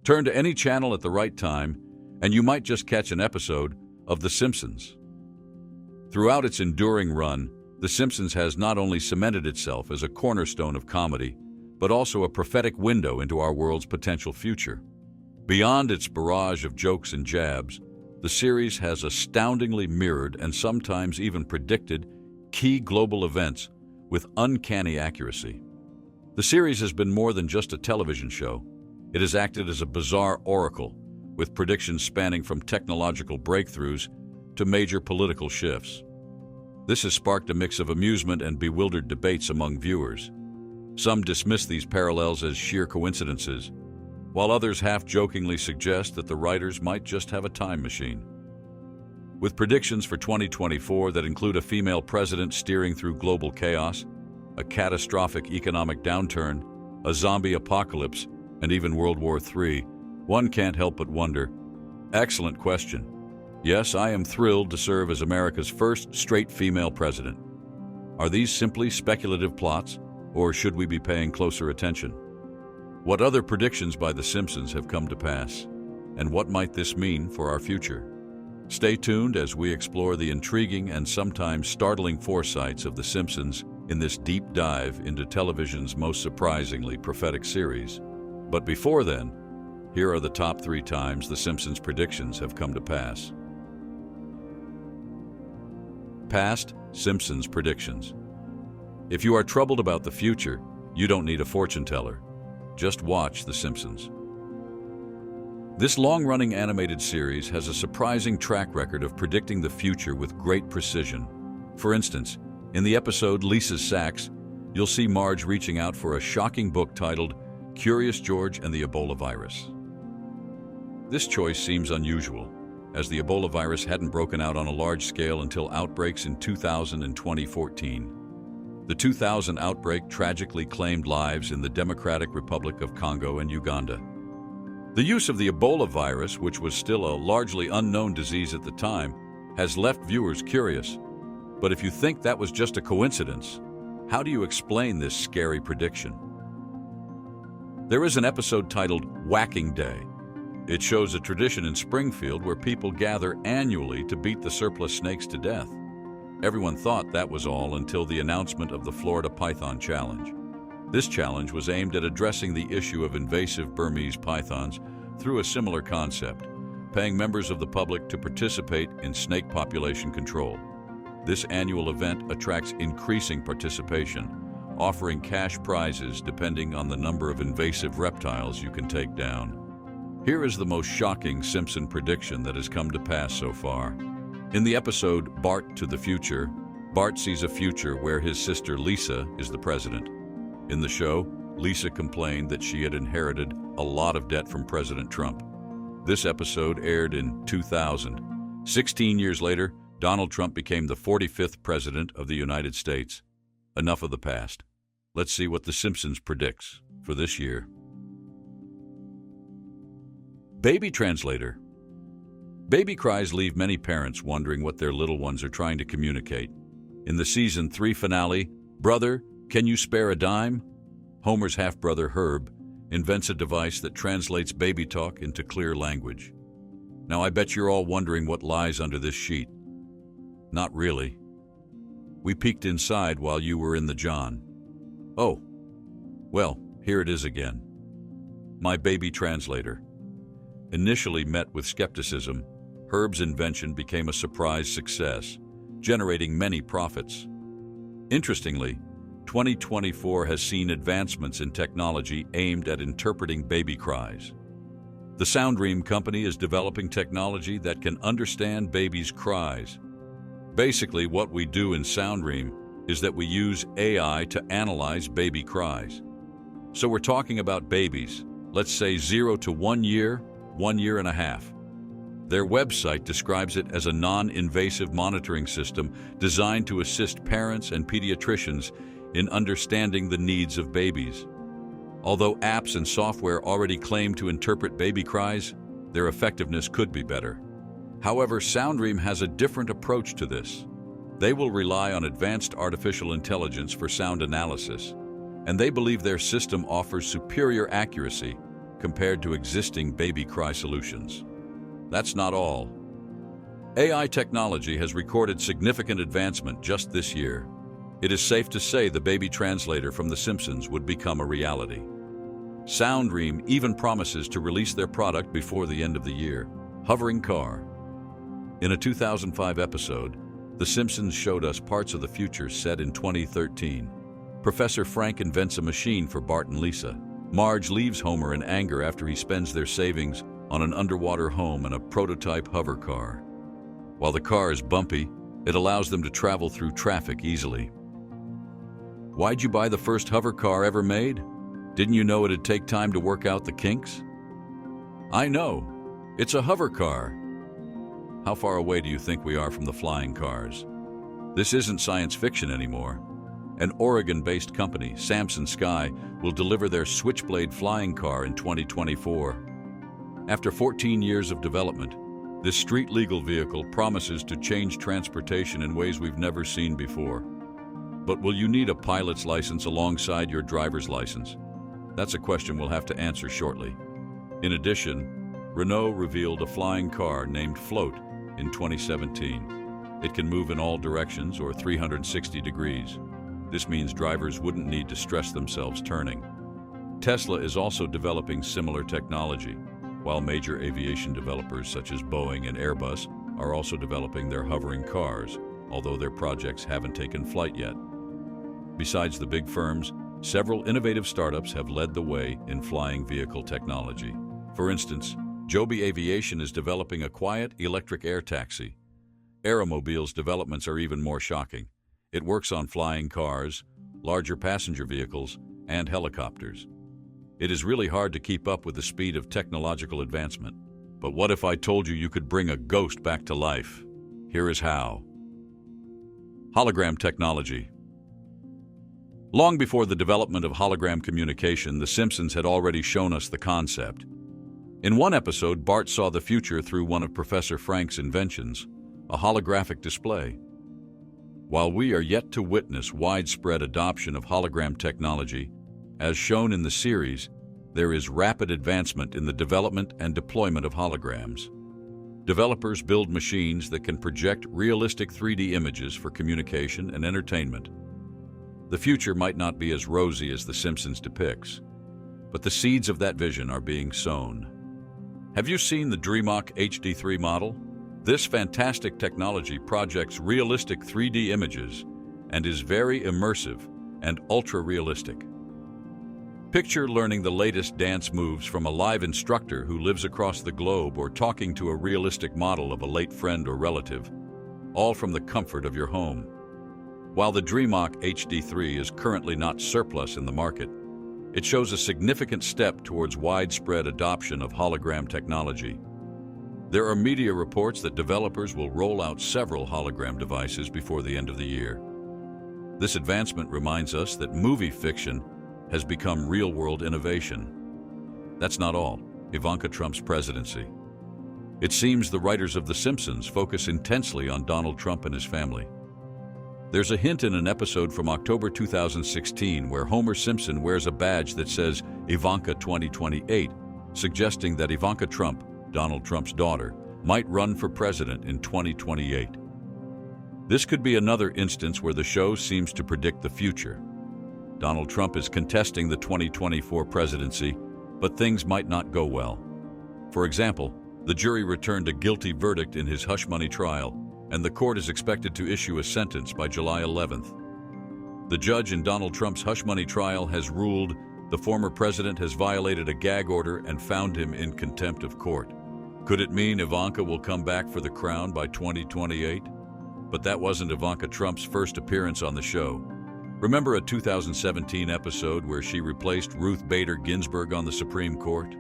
Turn to any channel at the right time, and you might just catch an episode of The Simpsons. Throughout its enduring run, The Simpsons has not only cemented itself as a cornerstone of comedy, but also a prophetic window into our world's potential future. Beyond its barrage of jokes and jabs, the series has astoundingly mirrored and sometimes even predicted key global events with uncanny accuracy. The series has been more than just a television show. It has acted as a bizarre oracle, with predictions spanning from technological breakthroughs to major political shifts. This has sparked a mix of amusement and bewildered debates among viewers. Some dismiss these parallels as sheer coincidences, while others half-jokingly suggest that the writers might just have a time machine. With predictions for 2024 that include a female president steering through global chaos, a catastrophic economic downturn, a zombie apocalypse, and even World War III, one can't help but wonder. Excellent question. Yes, I am thrilled to serve as America's first straight female president. Are these simply speculative plots, or should we be paying closer attention? What other predictions by The Simpsons have come to pass, and what might this mean for our future? Stay tuned as we explore the intriguing and sometimes startling foresights of The Simpsons in this deep dive into television's most surprisingly prophetic series. But before then, here are the top 3 times The Simpsons' predictions have come to pass. Past Simpsons predictions. If you are troubled about the future, you don't need a fortune teller. Just watch The Simpsons. This long-running animated series has a surprising track record of predicting the future with great precision. For instance, in the episode Lisa's Sacks, you'll see Marge reaching out for a shocking book titled Curious George and the Ebola Virus. This choice seems unusual, as the Ebola virus hadn't broken out on a large scale until outbreaks in 2000 and 2014. The 2000 outbreak tragically claimed lives in the Democratic Republic of Congo and Uganda. The use of the Ebola virus, which was still a largely unknown disease at the time, has left viewers curious. But if you think that was just a coincidence, how do you explain this scary prediction? There is an episode titled Whacking Day. It shows a tradition in Springfield where people gather annually to beat the surplus snakes to death. Everyone thought that was all until the announcement of the Florida Python Challenge. This challenge was aimed at addressing the issue of invasive Burmese pythons through a similar concept, paying members of the public to participate in snake population control. This annual event attracts increasing participation, offering cash prizes depending on the number of invasive reptiles you can take down. Here is the most shocking Simpson prediction that has come to pass so far. In the episode Bart to the Future, Bart sees a future where his sister Lisa is the president. In the show, Lisa complained that she had inherited a lot of debt from President Trump. This episode aired in 2000. 16 years later, Donald Trump became the 45th president of the United States. Enough of the past. Let's see what The Simpsons predicts for this year. Baby translator. Baby cries leave many parents wondering what their little ones are trying to communicate. In the Season 3 finale, Brother, can you spare a dime? Homer's half-brother Herb invents a device that translates baby talk into clear language. Now I bet you're all wondering what lies under this sheet. Not really. We peeked inside while you were in the John. Oh, well, here it is again. My baby translator. Initially met with skepticism, Herb's invention became a surprise success, generating many profits. Interestingly, 2024 has seen advancements in technology aimed at interpreting baby cries. The Soundream company is developing technology that can understand babies' cries. Basically, what we do in Soundream is that we use AI to analyze baby cries. So we're talking about babies, let's say 0 to 1 year, 1 year and a half. Their website describes it as a non-invasive monitoring system designed to assist parents and pediatricians in understanding the needs of babies. Although apps and software already claim to interpret baby cries, their effectiveness could be better. However, Soundream has a different approach to this. They will rely on advanced artificial intelligence for sound analysis, and they believe their system offers superior accuracy, compared to existing baby cry solutions. That's not all. AI technology has recorded significant advancement just this year. It is safe to say the baby translator from The Simpsons would become a reality. Soundream even promises to release their product before the end of the year. Hovering car. In a 2005 episode, The Simpsons showed us parts of the future set in 2013. Professor Frank invents a machine for Bart and Lisa. Marge leaves Homer in anger after he spends their savings on an underwater home and a prototype hover car. While the car is bumpy, it allows them to travel through traffic easily. Why'd you buy the first hover car ever made? Didn't you know it'd take time to work out the kinks? I know. It's a hover car. How far away do you think we are from the flying cars? This isn't science fiction anymore. An Oregon-based company, Samson Sky, will deliver their Switchblade flying car in 2024. After 14 years of development, this street-legal vehicle promises to change transportation in ways we've never seen before. But will you need a pilot's license alongside your driver's license? That's a question we'll have to answer shortly. In addition, Renault revealed a flying car named Float in 2017. It can move in all directions or 360 degrees. This means drivers wouldn't need to stress themselves turning. Tesla is also developing similar technology, while major aviation developers such as Boeing and Airbus are also developing their hovering cars, although their projects haven't taken flight yet. Besides the big firms, several innovative startups have led the way in flying vehicle technology. For instance, Joby Aviation is developing a quiet electric air taxi. Aeromobile's developments are even more shocking. It works on flying cars, larger passenger vehicles, and helicopters. It is really hard to keep up with the speed of technological advancement. But what if I told you could bring a ghost back to life? Here is how. Hologram technology. Long before the development of hologram communication, The Simpsons had already shown us the concept. In one episode, Bart saw the future through one of Professor Frank's inventions, a holographic display. While we are yet to witness widespread adoption of hologram technology, as shown in the series, there is rapid advancement in the development and deployment of holograms. Developers build machines that can project realistic 3D images for communication and entertainment. The future might not be as rosy as The Simpsons depicts, but the seeds of that vision are being sown. Have you seen the DreamWalk HD3 model? This fantastic technology projects realistic 3D images and is very immersive and ultra-realistic. Picture learning the latest dance moves from a live instructor who lives across the globe or talking to a realistic model of a late friend or relative, all from the comfort of your home. While the DreamWalk HD3 is currently not surplus in the market, it shows a significant step towards widespread adoption of hologram technology. There are media reports that developers will roll out several hologram devices before the end of the year. This advancement reminds us that movie fiction has become real-world innovation. That's not all. Ivanka Trump's presidency. It seems the writers of The Simpsons focus intensely on Donald Trump and his family. There's a hint in an episode from October 2016 where Homer Simpson wears a badge that says Ivanka 2028, suggesting that Ivanka Trump, Donald Trump's daughter, might run for president in 2028. This could be another instance where the show seems to predict the future. Donald Trump is contesting the 2024 presidency, but things might not go well. For example, the jury returned a guilty verdict in his hush money trial, and the court is expected to issue a sentence by July 11th. The judge in Donald Trump's hush money trial has ruled the former president has violated a gag order and found him in contempt of court. Could it mean Ivanka will come back for the crown by 2028? But that wasn't Ivanka Trump's first appearance on the show. Remember a 2017 episode where she replaced Ruth Bader Ginsburg on the Supreme Court?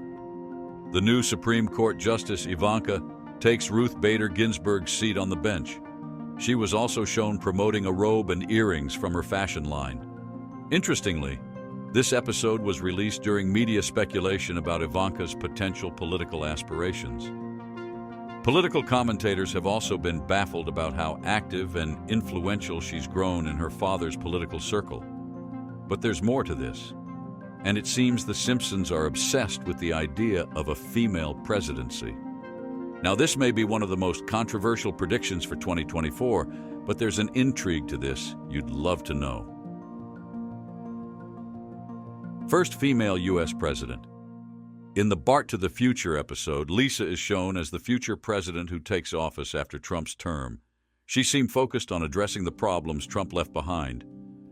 The new Supreme Court Justice Ivanka takes Ruth Bader Ginsburg's seat on the bench. She was also shown promoting a robe and earrings from her fashion line. Interestingly, this episode was released during media speculation about Ivanka's potential political aspirations. Political commentators have also been baffled about how active and influential she's grown in her father's political circle. But there's more to this. And it seems the Simpsons are obsessed with the idea of a female presidency. Now, this may be one of the most controversial predictions for 2024, but there's an intrigue to this you'd love to know. First female U.S. president. In the Bart to the Future episode, Lisa is shown as the future president who takes office after Trump's term. She seemed focused on addressing the problems Trump left behind.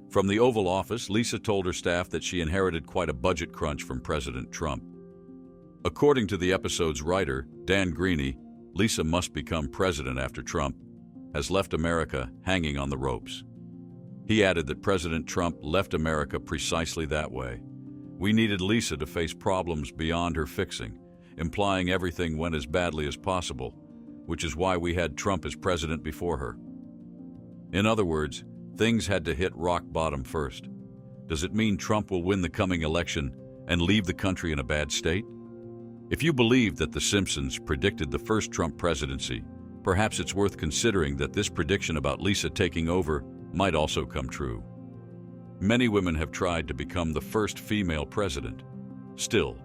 From the Oval Office, Lisa told her staff that she inherited quite a budget crunch from President Trump. According to the episode's writer, Dan Greaney, Lisa must become president after Trump has left America hanging on the ropes. He added that President Trump left America precisely that way. We needed Lisa to face problems beyond her fixing, implying everything went as badly as possible, which is why we had Trump as president before her. In other words, things had to hit rock bottom first. Does it mean Trump will win the coming election and leave the country in a bad state? If you believe that The Simpsons predicted the first Trump presidency, perhaps it's worth considering that this prediction about Lisa taking over might also come true. Many women have tried to become the first female president. Still,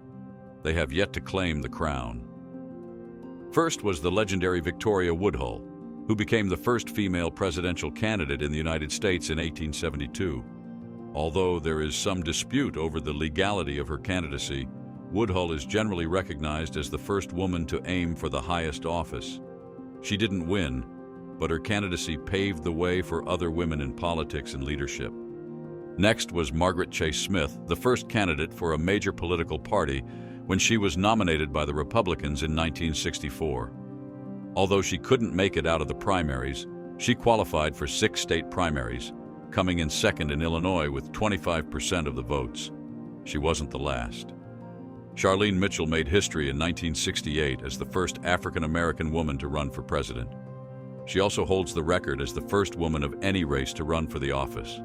they have yet to claim the crown. First was the legendary Victoria Woodhull, who became the first female presidential candidate in the United States in 1872. Although there is some dispute over the legality of her candidacy, Woodhull is generally recognized as the first woman to aim for the highest office. She didn't win, but her candidacy paved the way for other women in politics and leadership. Next was Margaret Chase Smith, the first candidate for a major political party when she was nominated by the Republicans in 1964. Although she couldn't make it out of the primaries, she qualified for 6 state primaries, coming in second in Illinois with 25% of the votes. She wasn't the last. Charlene Mitchell made history in 1968 as the first African-American woman to run for president. She also holds the record as the first woman of any race to run for the office.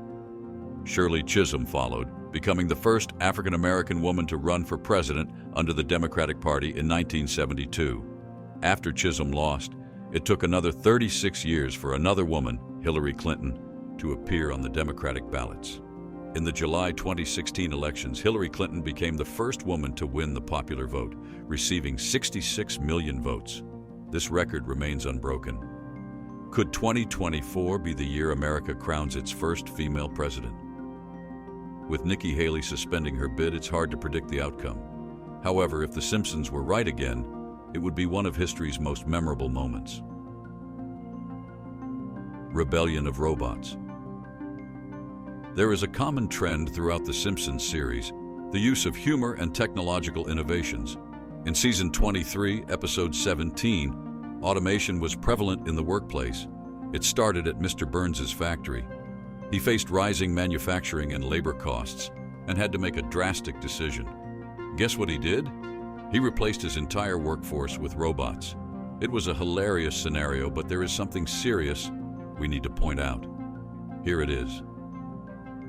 Shirley Chisholm followed, becoming the first African-American woman to run for president under the Democratic Party in 1972. After Chisholm lost, it took another 36 years for another woman, Hillary Clinton, to appear on the Democratic ballots. In the July 2016 elections, Hillary Clinton became the first woman to win the popular vote, receiving 66 million votes. This record remains unbroken. Could 2024 be the year America crowns its first female president? With Nikki Haley suspending her bid, it's hard to predict the outcome. However, if The Simpsons were right again, it would be one of history's most memorable moments. Rebellion of robots. There is a common trend throughout the Simpsons series, the use of humor and technological innovations. In Season 23, Episode 17, automation was prevalent in the workplace. It started at Mr. Burns' factory. He faced rising manufacturing and labor costs and had to make a drastic decision. Guess what he did? He replaced his entire workforce with robots. It was a hilarious scenario, but there is something serious we need to point out. Here it is.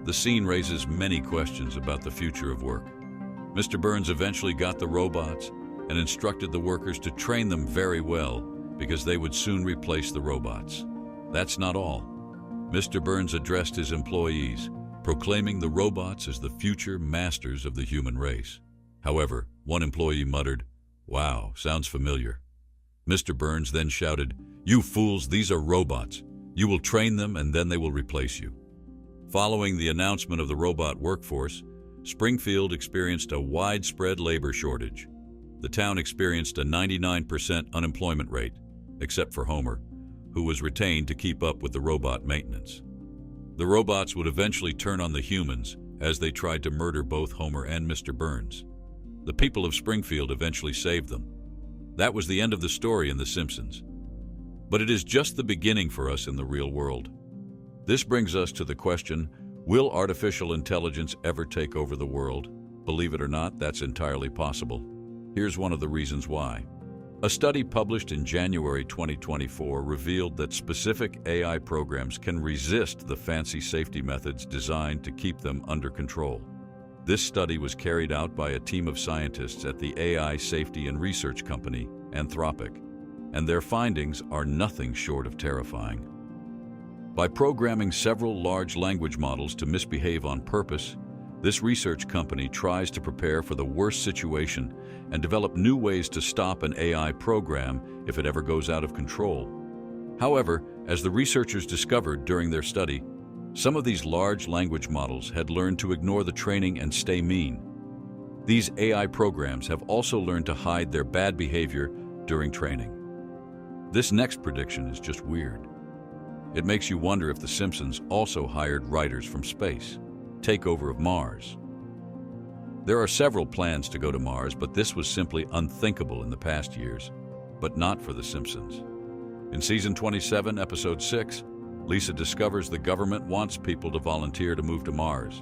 The scene raises many questions about the future of work. Mr. Burns eventually got the robots and instructed the workers to train them very well because they would soon replace the robots. That's not all. Mr. Burns addressed his employees, proclaiming the robots as the future masters of the human race. However, one employee muttered, "Wow, sounds familiar." Mr. Burns then shouted, "You fools, these are robots. You will train them and then they will replace you." Following the announcement of the robot workforce, Springfield experienced a widespread labor shortage. The town experienced a 99% unemployment rate, except for Homer, who was retained to keep up with the robot maintenance. The robots would eventually turn on the humans as they tried to murder both Homer and Mr. Burns. The people of Springfield eventually saved them. That was the end of the story in The Simpsons. But it is just the beginning for us in the real world. This brings us to the question, will artificial intelligence ever take over the world? Believe it or not, that's entirely possible. Here's one of the reasons why. A study published in January 2024 revealed that specific AI programs can resist the fancy safety methods designed to keep them under control. This study was carried out by a team of scientists at the AI safety and research company, Anthropic, and their findings are nothing short of terrifying. By programming several large language models to misbehave on purpose, This research company tries to prepare for the worst situation and develop new ways to stop an AI program if it ever goes out of control. However, as the researchers discovered during their study, some of these large language models had learned to ignore the training and stay mean. These AI programs have also learned to hide their bad behavior during training. This next prediction is just weird. It makes you wonder if The Simpsons also hired writers from space. Takeover of Mars. There are several plans to go to Mars, but this was simply unthinkable in the past years, but not for The Simpsons. In Season 27, Episode 6, Lisa discovers the government wants people to volunteer to move to Mars.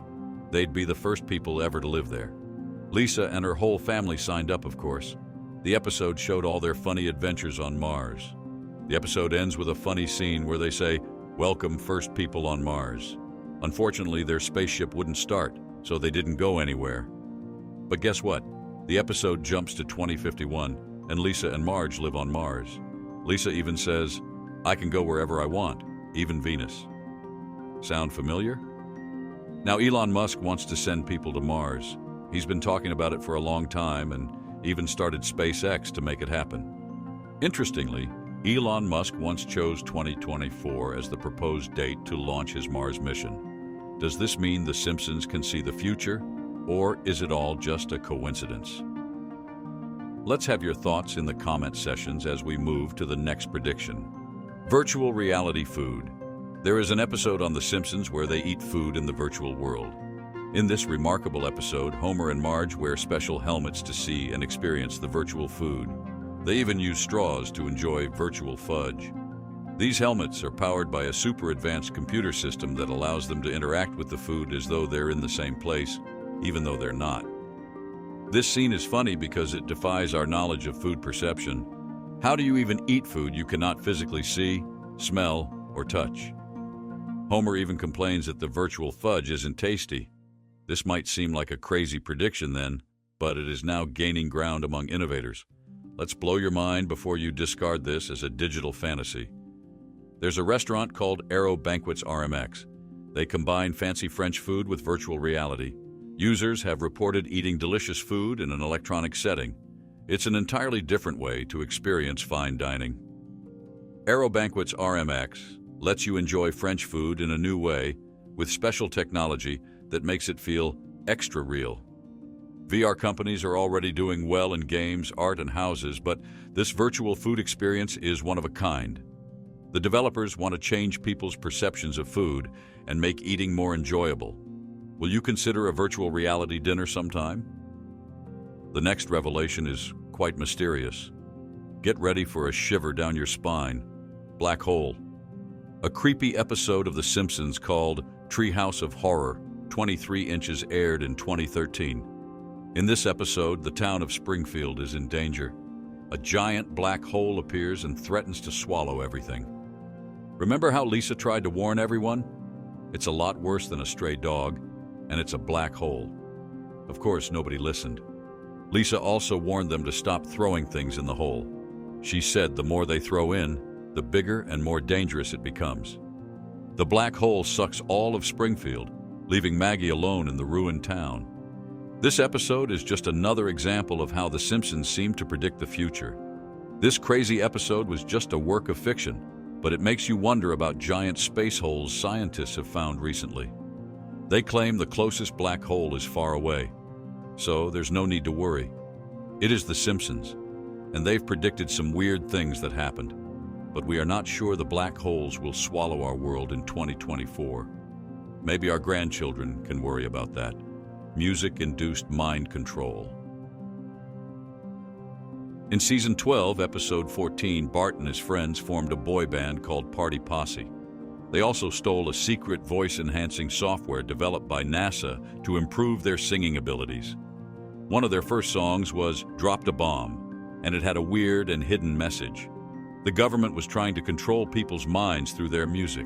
They'd be the first people ever to live there. Lisa and her whole family signed up, of course. The episode showed all their funny adventures on Mars. The episode ends with a funny scene where they say, "Welcome, first people on Mars." Unfortunately, their spaceship wouldn't start, so they didn't go anywhere. But guess what? The episode jumps to 2051, and Lisa and Marge live on Mars. Lisa even says, "I can go wherever I want, even Venus." Sound familiar? Now, Elon Musk wants to send people to Mars. He's been talking about it for a long time and even started SpaceX to make it happen. Interestingly, Elon Musk once chose 2024 as the proposed date to launch his Mars mission. Does this mean The Simpsons can see the future, or is it all just a coincidence? Let's have your thoughts in the comment sections as we move to the next prediction. Virtual reality food. There is an episode on The Simpsons where they eat food in the virtual world. In this remarkable episode, Homer and Marge wear special helmets to see and experience the virtual food. They even use straws to enjoy virtual fudge. These helmets are powered by a super advanced computer system that allows them to interact with the food as though they're in the same place, even though they're not. This scene is funny because it defies our knowledge of food perception. How do you even eat food you cannot physically see, smell, or touch? Homer even complains that the virtual fudge isn't tasty. This might seem like a crazy prediction then, but it is now gaining ground among innovators. Let's blow your mind before you discard this as a digital fantasy. There's a restaurant called Aero Banquets RMX. They combine fancy French food with virtual reality. Users have reported eating delicious food in an electronic setting. It's an entirely different way to experience fine dining. Aero Banquets RMX lets you enjoy French food in a new way with special technology that makes it feel extra real. VR companies are already doing well in games, art, and houses, but this virtual food experience is one of a kind. The developers want to change people's perceptions of food and make eating more enjoyable. Will you consider a virtual reality dinner sometime? The next revelation is quite mysterious. Get ready for a shiver down your spine. Black hole. A creepy episode of The Simpsons called Treehouse of Horror, 23 inches aired in 2013. In this episode, the town of Springfield is in danger. A giant black hole appears and threatens to swallow everything. Remember how Lisa tried to warn everyone? It's a lot worse than a stray dog, and it's a black hole. Of course, nobody listened. Lisa also warned them to stop throwing things in the hole. She said the more they throw in, the bigger and more dangerous it becomes. The black hole sucks all of Springfield, leaving Maggie alone in the ruined town. This episode is just another example of how The Simpsons seem to predict the future. This crazy episode was just a work of fiction, but it makes you wonder about giant space holes scientists have found recently. They claim the closest black hole is far away, so there's no need to worry. It is The Simpsons, and they've predicted some weird things that happened, but we are not sure the black holes will swallow our world in 2024. Maybe our grandchildren can worry about that. Music-induced mind control. In Season 12, Episode 14, Bart and his friends formed a boy band called Party Posse. They also stole a secret voice-enhancing software developed by NASA to improve their singing abilities. One of their first songs was Dropped a Bomb, and it had a weird and hidden message. The government was trying to control people's minds through their music.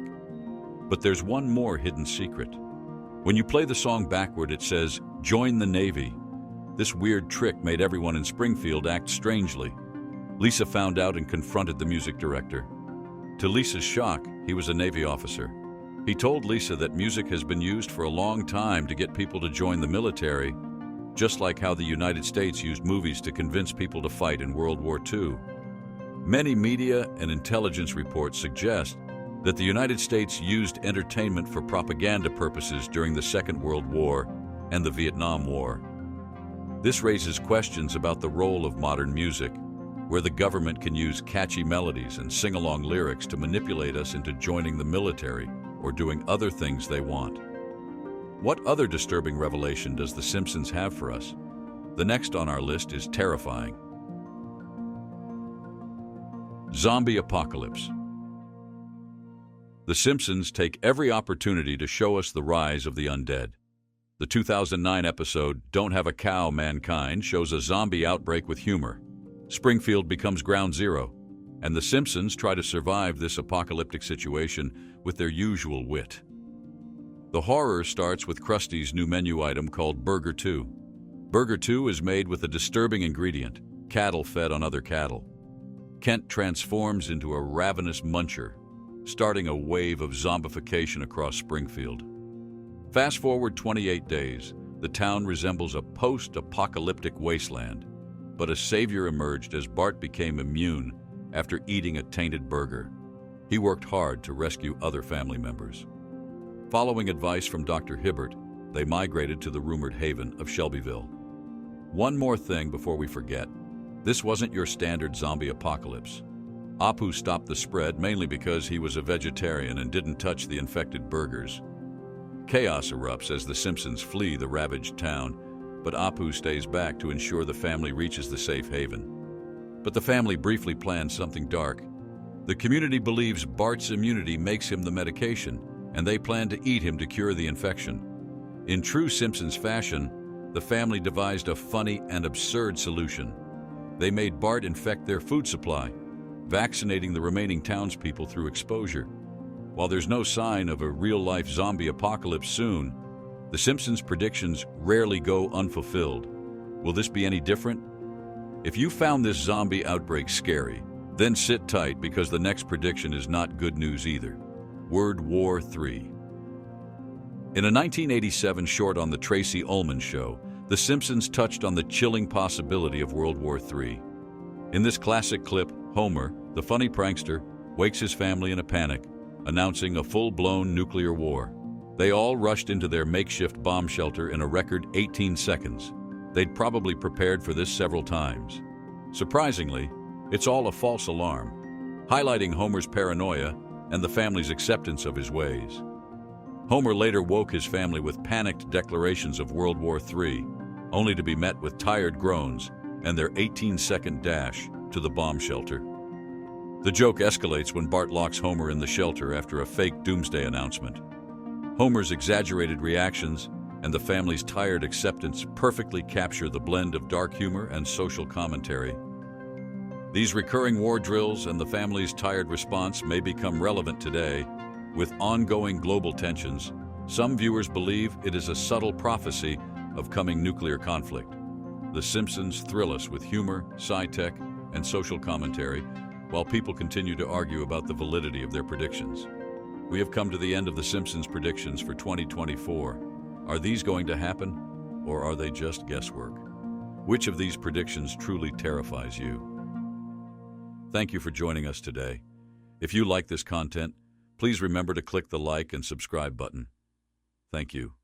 But there's one more hidden secret. When you play the song backward, it says, "Join the Navy." This weird trick made everyone in Springfield act strangely. Lisa found out and confronted the music director. To Lisa's shock, he was a Navy officer. He told Lisa that music has been used for a long time to get people to join the military, just like how the United States used movies to convince people to fight in World War II. Many media and intelligence reports suggest that the United States used entertainment for propaganda purposes during the Second World War and the Vietnam War. This raises questions about the role of modern music, where the government can use catchy melodies and sing-along lyrics to manipulate us into joining the military or doing other things they want. What other disturbing revelation does The Simpsons have for us? The next on our list is terrifying. Zombie apocalypse. The Simpsons take every opportunity to show us the rise of the undead. The 2009 episode, Don't Have a Cow, Mankind, shows a zombie outbreak with humor. Springfield becomes ground zero, and the Simpsons try to survive this apocalyptic situation with their usual wit. The horror starts with Krusty's new menu item called Burger 2. Burger 2 is made with a disturbing ingredient, cattle fed on other cattle. Kent transforms into a ravenous muncher, starting a wave of zombification across Springfield. Fast forward 28 days, the town resembles a post-apocalyptic wasteland, but a savior emerged as Bart became immune after eating a tainted burger. He worked hard to rescue other family members. Following advice from Dr. Hibbert, they migrated to the rumored haven of Shelbyville. One more thing before we forget. This wasn't your standard zombie apocalypse. Apu stopped the spread mainly because he was a vegetarian and didn't touch the infected burgers. Chaos erupts as the Simpsons flee the ravaged town, but Apu stays back to ensure the family reaches the safe haven. But the family briefly plans something dark. The community believes Bart's immunity makes him the medication, and they plan to eat him to cure the infection. In true Simpsons fashion, the family devised a funny and absurd solution. They made Bart infect their food supply, vaccinating the remaining townspeople through exposure. While there's no sign of a real-life zombie apocalypse soon, the Simpsons' predictions rarely go unfulfilled. Will this be any different? If you found this zombie outbreak scary, then sit tight because the next prediction is not good news either. World War III. In a 1987 short on The Tracy Ullman Show, The Simpsons touched on the chilling possibility of World War III. In this classic clip, Homer, the funny prankster, wakes his family in a panic, announcing a full-blown nuclear war. They all rushed into their makeshift bomb shelter in a record 18 seconds. They'd probably prepared for this several times. Surprisingly, it's all a false alarm, highlighting Homer's paranoia and the family's acceptance of his ways. Homer later woke his family with panicked declarations of World War III, only to be met with tired groans and their 18-second dash to the bomb shelter. The joke escalates when Bart locks Homer in the shelter after a fake doomsday announcement. Homer's exaggerated reactions and the family's tired acceptance perfectly capture the blend of dark humor and social commentary. These recurring war drills and the family's tired response may become relevant today. With ongoing global tensions, some viewers believe it is a subtle prophecy of coming nuclear conflict. The Simpsons thrill us with humor, sci-tech, and social commentary, while people continue to argue about the validity of their predictions. We have come to the end of The Simpsons predictions for 2024. Are these going to happen, or are they just guesswork? Which of these predictions truly terrifies you? Thank you for joining us today. If you like this content, please remember to click the like and subscribe button. Thank you.